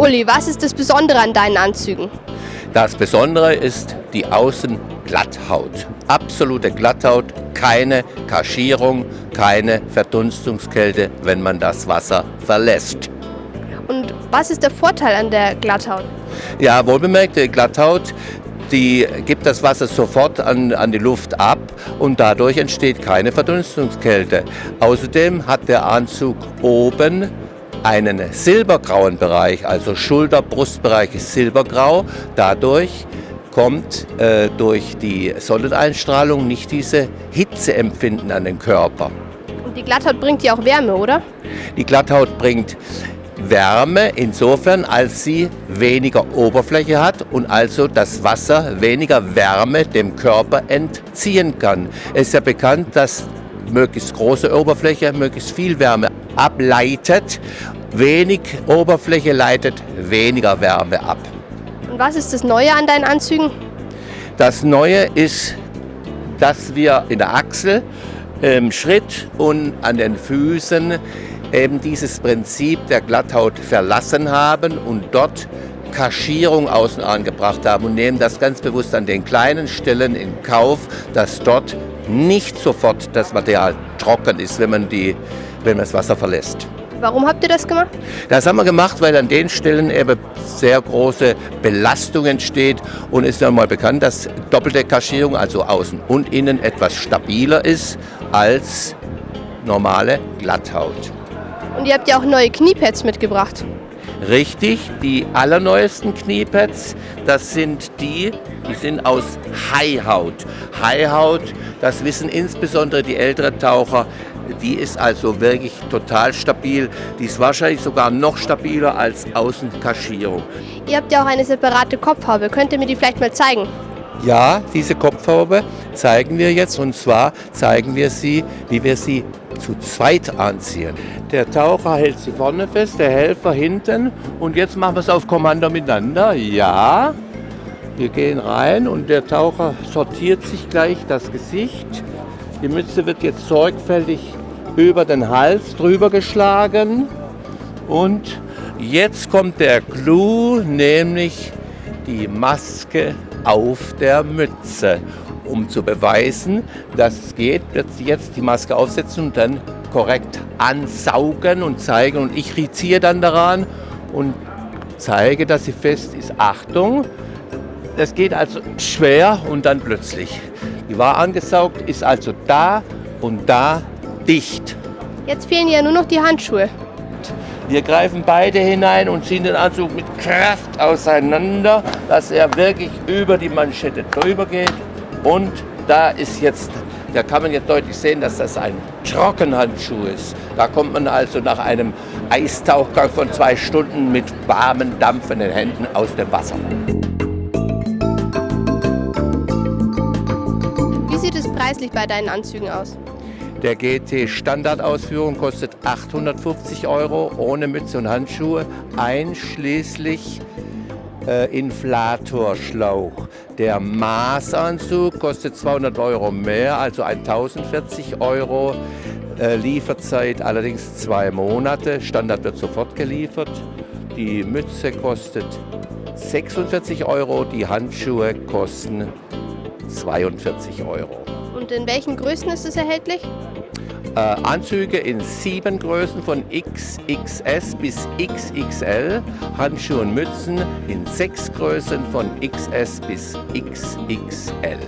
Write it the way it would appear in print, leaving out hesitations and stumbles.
Uli, was ist das Besondere an deinen Anzügen? Das Besondere ist die Außenglatthaut. Absolute Glatthaut, keine Kaschierung, keine Verdunstungskälte, wenn man das Wasser verlässt. Und was ist der Vorteil an der Glatthaut? Ja, wohlbemerkt, die Glatthaut, die gibt das Wasser sofort an die Luft ab und dadurch entsteht keine Verdunstungskälte. Außerdem hat der Anzug oben einen silbergrauen Bereich, also Schulter-Brustbereich ist silbergrau. Dadurch kommt durch die Sonneneinstrahlung nicht diese Hitzeempfinden an den Körper. Und die Glatthaut bringt ja auch Wärme, oder? Die Glatthaut bringt Wärme insofern, als sie weniger Oberfläche hat und also das Wasser weniger Wärme dem Körper entziehen kann. Es ist ja bekannt, dass möglichst große Oberfläche möglichst viel Wärme ableitet. Wenig Oberfläche leitet weniger Wärme ab. Und was ist das Neue an deinen Anzügen? Das Neue ist, dass wir in der Achsel, im Schritt und an den Füßen eben dieses Prinzip der Glatthaut verlassen haben und dort Kaschierung außen angebracht haben und nehmen das ganz bewusst an den kleinen Stellen in Kauf, dass dort nicht sofort das Material trocken ist, wenn man das Wasser verlässt. Warum habt ihr das gemacht? Das haben wir gemacht, weil an den Stellen eben sehr große Belastung entsteht und ist ja mal bekannt, dass doppelte Kaschierung, also außen und innen, etwas stabiler ist als normale Glatthaut. Und ihr habt ja auch neue Kniepads mitgebracht. Richtig, die allerneuesten Kniepads, das sind die sind aus Haihaut. Haihaut, das wissen insbesondere die älteren Taucher, die ist also wirklich total stabil. Die ist wahrscheinlich sogar noch stabiler als Außenkaschierung. Ihr habt ja auch eine separate Kopfhaube. Könnt ihr mir die vielleicht mal zeigen? Ja, diese Kopfhaube zeigen wir jetzt und zwar zeigen wir sie, wie wir sie zu zweit anziehen. Der Taucher hält sie vorne fest, der Helfer hinten und jetzt machen wir es auf Kommando miteinander. Ja, wir gehen rein und der Taucher sortiert sich gleich das Gesicht. Die Mütze wird jetzt sorgfältig über den Hals drüber geschlagen und jetzt kommt der Clou, nämlich die Maske auf der Mütze. Um zu beweisen, dass es geht, wird sie jetzt die Maske aufsetzen und dann korrekt ansaugen und zeigen. Und ich riziehe dann daran und zeige, dass sie fest ist. Achtung, das geht also schwer und dann plötzlich. Die war angesaugt, ist also da und da dicht. Jetzt fehlen ja nur noch die Handschuhe. Wir greifen beide hinein und ziehen den Anzug mit Kraft auseinander, dass er wirklich über die Manschette drüber geht. Und da kann man jetzt deutlich sehen, dass das ein Trockenhandschuh ist. Da kommt man also nach einem Eistauchgang von 2 Stunden mit warmen, dampfenden Händen aus dem Wasser. Wie sieht es preislich bei deinen Anzügen aus? Der GT Standardausführung kostet 850 € ohne Mütze und Handschuhe, einschließlich Inflatorschlauch. Der Maßanzug kostet 200 € mehr, also 1040 €. Lieferzeit allerdings 2 Monate. Standard wird sofort geliefert. Die Mütze kostet 46 €, die Handschuhe kosten 42 €. Und in welchen Größen ist es erhältlich? Anzüge in 7 Größen von XXS bis XXL, Handschuhe und Mützen in 6 Größen von XS bis XXL.